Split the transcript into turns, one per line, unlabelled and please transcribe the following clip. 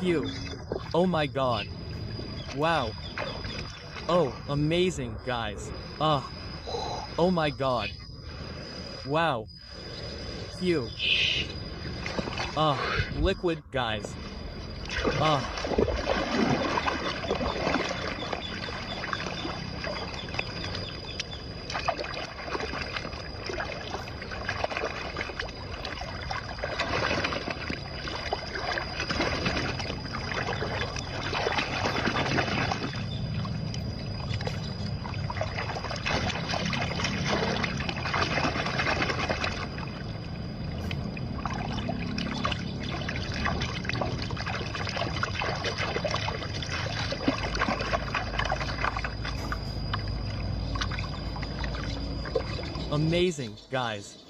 Phew. Oh my god. Wow. Oh, amazing, guys. Oh my god. Wow. Phew. Liquid, guys. Amazing, guys.